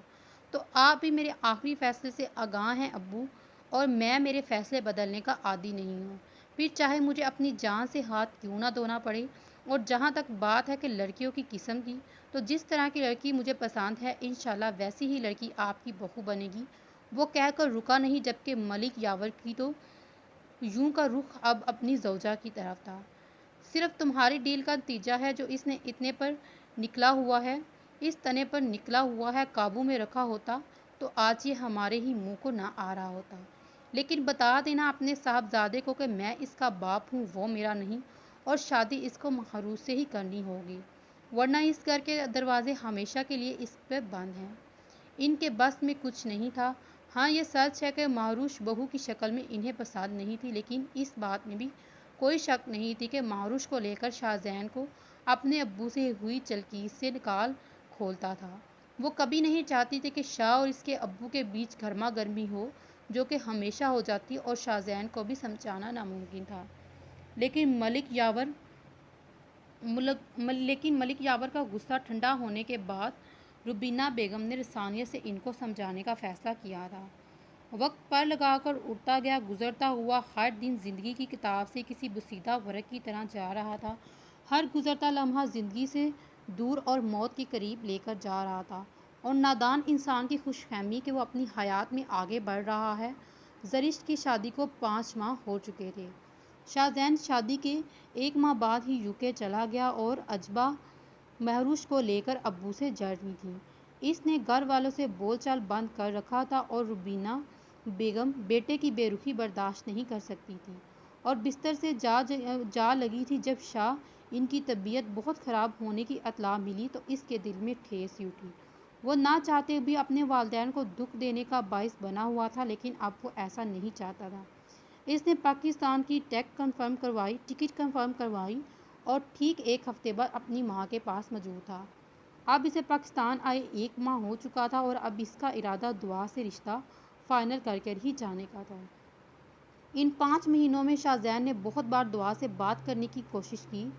تو آپ بھی میرے آخری فیصلے سے آگاہ ہیں ابو، اور میں میرے فیصلے بدلنے کا عادی نہیں ہوں، پھر چاہے مجھے اپنی جان سے ہاتھ کیوں نہ دھونا پڑے۔ اور جہاں تک بات ہے کہ لڑکیوں کی قسم کی، تو جس طرح کی لڑکی مجھے پسند ہے انشاءاللہ ویسی ہی لڑکی آپ کی بہو بنے گی۔ وہ کہہ کر رکا نہیں، جبکہ ملک یاور کی تو یوں کا رخ اب اپنی زوجہ کی طرف تھا۔ صرف تمہاری ڈیل کا نتیجہ ہے جو اس نے اتنے پر نکلا ہوا ہے، اس تنے پر نکلا ہوا ہے۔ قابو میں رکھا ہوتا تو آج یہ ہمارے ہی منہ کو نہ آ رہا ہوتا۔ لیکن بتا دینا اپنے صاحبزادے کو کہ میں اس کا باپ ہوں، وہ میرا نہیں، اور شادی اس کو محروس سے ہی کرنی ہوگی، ورنہ اس گھر کے دروازے ہمیشہ کے لیے اس پہ بند ہیں۔ ان کے بس میں کچھ نہیں تھا۔ ہاں یہ سچ ہے کہ مہروش بہو کی شکل میں انہیں پسند نہیں تھی، لیکن اس بات میں بھی کوئی شک نہیں تھی کہ مہروش کو لے کر شاہزین کو اپنے ابو سے ہوئی چلکیز سے نکال کھولتا تھا۔ وہ کبھی نہیں چاہتی تھی کہ شاہ اور اس کے ابو کے بیچ گرما گرمی ہو، جو کہ ہمیشہ ہو جاتی، اور شاہزین کو بھی سمجھانا ناممکن تھا۔ لیکن ملک یاور کا غصہ ٹھنڈا ہونے کے بعد ربینہ بیگم نے رسانیت سے ان کو سمجھانے کا فیصلہ کیا تھا۔ وقت پر لگا کر اڑتا گیا، گزرتا ہوا ہر دن زندگی کی کتاب سے کسی بوسیدہ ورق کی طرح جا رہا تھا۔ ہر گزرتا لمحہ زندگی سے دور اور موت کے قریب لے کر جا رہا تھا، اور نادان انسان کی خوش فہمی کہ وہ اپنی حیات میں آگے بڑھ رہا ہے۔ زرشت کی شادی کو 5 ماہ ہو چکے تھے۔ شاہزین شادی کے 1 ماہ بعد ہی یوکے چلا گیا، اور اجبا مہروش کو لے کر ابو سے جڑ رہی تھی۔ اس نے گھر والوں سے بول چال بند کر رکھا تھا، اور ربینہ بیگم بیٹے کی بے رخی برداشت نہیں کر سکتی تھی، اور بستر سے جا لگی تھی۔ جب شاہ ان کی طبیعت بہت خراب ہونے کی اطلاع ملی تو اس کے دل میں ٹھیس سی اٹھی۔ وہ نہ چاہتے بھی اپنے والدین کو دکھ دینے کا باعث بنا ہوا تھا، لیکن اب وہ ایسا نہیں چاہتا تھا۔ اس نے پاکستان کی ٹکٹ کنفرم کروائی اور ٹھیک 1 ہفتے بعد اپنی ماں کے پاس موجود تھا۔ اب اسے پاکستان آئے 1 ماہ ہو چکا تھا، اور اب اس کا ارادہ دعا سے رشتہ فائنل کر کر ہی جانے کا تھا۔ ان 5 مہینوں میں شاہزین نے بہت بار دعا سے بات کرنے کی کوشش کی۔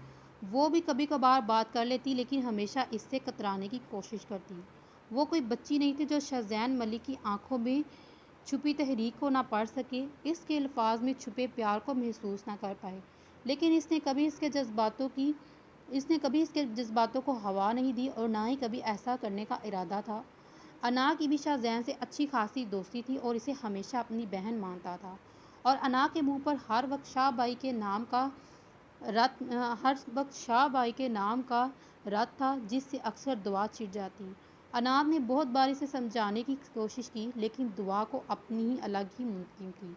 وہ بھی کبھی کبھار بات کر لیتی، لیکن ہمیشہ اس سے کترانے کی کوشش کرتی۔ وہ کوئی بچی نہیں تھی جو شاہزین ملک کی آنکھوں میں چھپی تحریک کو نہ پڑھ سکے، اس کے الفاظ میں چھپے پیار کو محسوس نہ کر پائے۔ لیکن اس نے کبھی اس کے جذباتوں کو ہوا نہیں دی، اور نہ ہی کبھی ایسا کرنے کا ارادہ تھا۔ انا کی بھی شاہزین سے اچھی خاصی دوستی تھی، اور اسے ہمیشہ اپنی بہن مانتا تھا، اور انا کے منہ پر ہر وقت شاہ بائی کے نام کا رت تھا، جس سے اکثر دعا چھٹ جاتی۔ انا نے بہت بار اسے سمجھانے کی کوشش کی، لیکن دعا کو اپنی ہی الگ ہی منتظم تھی۔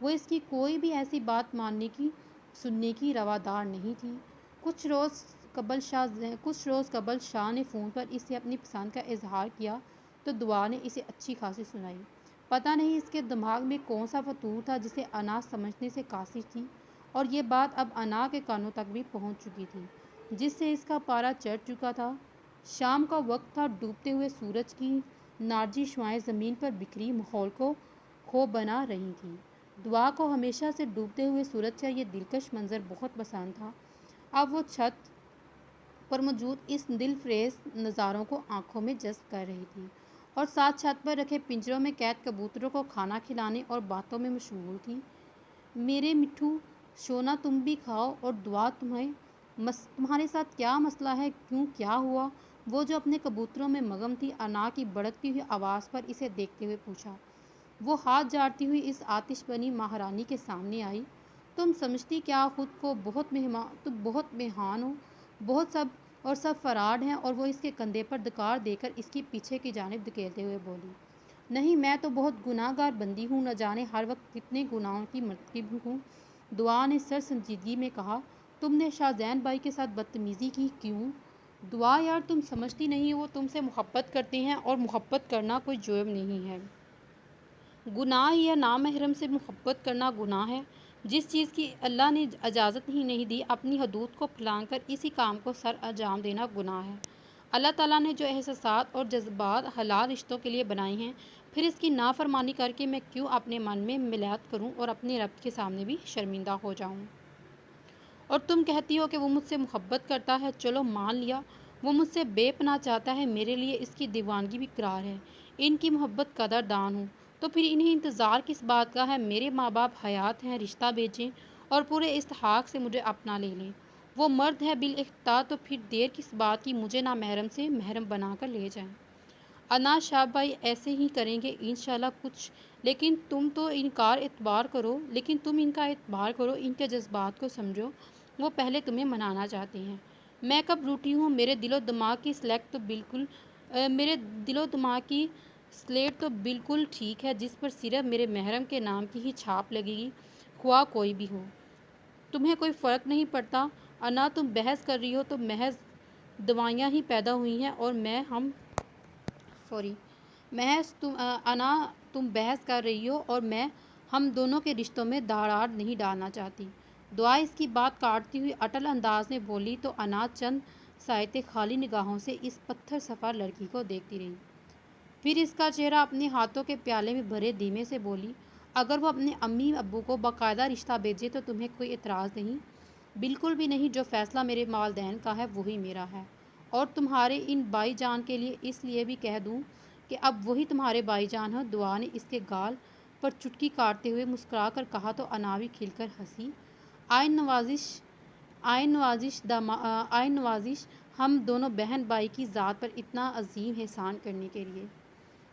وہ اس کی کوئی بھی ایسی بات سننے کی روادار نہیں تھی۔ کچھ روز قبل شاہ نے فون پر اسے اپنی پسند کا اظہار کیا تو دعا نے اسے اچھی خاصی سنائی۔ پتہ نہیں اس کے دماغ میں کون سا فطور تھا جسے انا سمجھنے سے قاصر تھی، اور یہ بات اب انا کے کانوں تک بھی پہنچ چکی تھی، جس سے اس کا پارا چڑھ چکا تھا۔ شام کا وقت تھا، ڈوبتے ہوئے سورج کی نارنجی شعاعیں زمین پر بکھری ماحول کو خوب بنا رہی تھیں۔ دعا کو ہمیشہ سے ڈوبتے ہوئے سورج کا یہ دلکش منظر بہت پسند تھا۔ اب وہ چھت پر موجود اس دل فریز نظاروں کو آنکھوں میں جذب کر رہی تھی، اور ساتھ چھت پر رکھے پنجروں میں قید کبوتروں کو کھانا کھلانے اور باتوں میں مشغول تھی۔ میرے مٹھو سونا، تم بھی کھاؤ، اور دعا تمہارے ساتھ کیا مسئلہ ہے، کیا ہوا؟ وہ جو اپنے کبوتروں میں مگن تھی، انا کی بڑکتی ہوئی آواز پر اسے دیکھتے ہوئے پوچھا۔ وہ ہاتھ جھاڑتی ہوئی اس آتش بنی مہارانی کے سامنے آئی۔ تم سمجھتی کیا خود کو بہت مہان ہو، سب فراڈ ہیں؟ اور وہ اس کے کندھے پر دکار دے کر اس کی پیچھے کی جانب دھکیلتے ہوئے بولی۔ نہیں، میں تو بہت گناہ گار بندی ہوں، نہ جانے ہر وقت کتنے گناہوں کی مرتکب ہوں۔ دعا نے سر سنجیدگی میں کہا۔ تم نے شاہزین بھائی کے ساتھ بدتمیزی کی، کیوں؟ دعا یار، تم سمجھتی نہیں، وہ تم سے محبت کرتے ہیں، اور محبت کرنا کوئی جرم نہیں ہے۔ گناہ ہی ہے، نامحرم سے محبت کرنا گناہ ہے۔ جس چیز کی اللہ نے اجازت ہی نہیں دی، اپنی حدود کو پھلانگ کر اسی کام کو سر انجام دینا گناہ ہے۔ اللہ تعالیٰ نے جو احساسات اور جذبات حلال رشتوں کے لیے بنائے ہیں، پھر اس کی نافرمانی کر کے میں کیوں اپنے من میں ملیحت کروں اور اپنے رب کے سامنے بھی شرمندہ ہو جاؤں؟ اور تم کہتی ہو کہ وہ مجھ سے محبت کرتا ہے، چلو مان لیا، وہ مجھ سے بے پناہ چاہتا ہے، میرے لیے اس کی دیوانگی بھی قرار ہے، ان کی محبت قدر دان ہوں، تو پھر انہیں انتظار کس بات کا ہے؟ میرے ماں باپ حیات ہیں، رشتہ بھیجیں اور پورے استحقاق سے مجھے اپنا لے لیں۔ وہ مرد ہے بالاختیار، تو پھر دیر کس بات کی، مجھے نامحرم سے محرم بنا کر لے جائیں۔ انا شاہ بھائی ایسے ہی کریں گے انشاءاللہ کچھ، لیکن تم ان کا اعتبار کرو، ان کے جذبات کو سمجھو، وہ پہلے تمہیں منانا چاہتے ہیں۔ میں کب روٹھی ہوں، میرے دل و دماغ کی سلیٹ تو بالکل ٹھیک ہے، جس پر صرف میرے محرم کے نام کی ہی چھاپ لگے گی، خواہ کوئی بھی ہو۔ تمہیں کوئی فرق نہیں پڑتا انا، تم بحث کر رہی ہو تو محض دوائیاں ہی پیدا ہوئی ہیں، اور تم بحث کر رہی ہو اور میں ہم دونوں کے رشتوں میں دراڑ نہیں ڈالنا چاہتی۔ دعا اس کی بات کاٹتی ہوئی اٹل انداز میں بولی تو انا چند سائتے خالی نگاہوں سے اس پتھر سفر لڑکی کو دیکھتی رہی۔ پھر اس کا چہرہ اپنے ہاتھوں کے پیالے میں بھرے دھیمے سے بولی، اگر وہ اپنے امی ابو کو باقاعدہ رشتہ بھیجے تو تمہیں کوئی اعتراض نہیں؟ بالکل بھی نہیں، جو فیصلہ میرے والدین کا ہے وہی میرا ہے، اور تمہارے ان بھائی جان کے لیے اس لیے بھی کہہ دوں کہ اب وہی تمہارے بھائی جان ہیں۔ دعا نے اس کے گال پر چٹکی کاٹتے ہوئے مسکرا کر کہا تو انا بھی کھل کر ہنسی۔ آئین نوازش ہم دونوں بہن بھائی کی ذات پر اتنا عظیم احسان کرنے کے لیے۔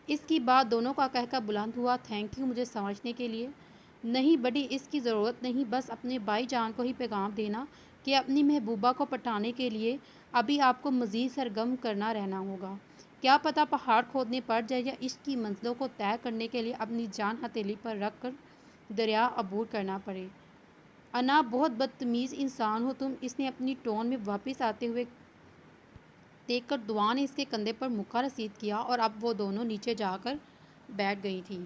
اس کی بات دونوں کا کہہ کر بلند ہوا، تھینک یو مجھے سمجھنے کے لیے۔ نہیں بڑی، اس کی ضرورت نہیں، بس اپنے بھائی جان کو ہی پیغام دینا کہ اپنی محبوبہ کو پٹانے کے لیے ابھی آپ کو مزید سرگرم کرنا رہنا ہوگا۔ کیا پتہ پہاڑ کھودنے پڑ جائے یا عشق کی منزلوں کو طے کرنے کے لیے اپنی جان ہتھیلی پر رکھ کر دریا عبور کرنا پڑے۔ انا بہت بدتمیز انسان ہو تم، اس نے اپنی ٹون میں واپس آتے ہوئے دیکھ کر دعا نے اس کے کندھے پر مکہ رسید کیا، اور اب وہ دونوں نیچے جا کر بیٹھ گئی تھیں۔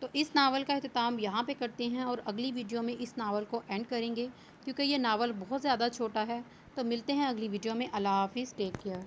تو اس ناول کا اختتام یہاں پہ کرتے ہیں، اور اگلی ویڈیو میں اس ناول کو اینڈ کریں گے کیونکہ یہ ناول بہت زیادہ چھوٹا ہے۔ تو ملتے ہیں اگلی ویڈیو میں۔ اللہ حافظ، ٹیک کیئر۔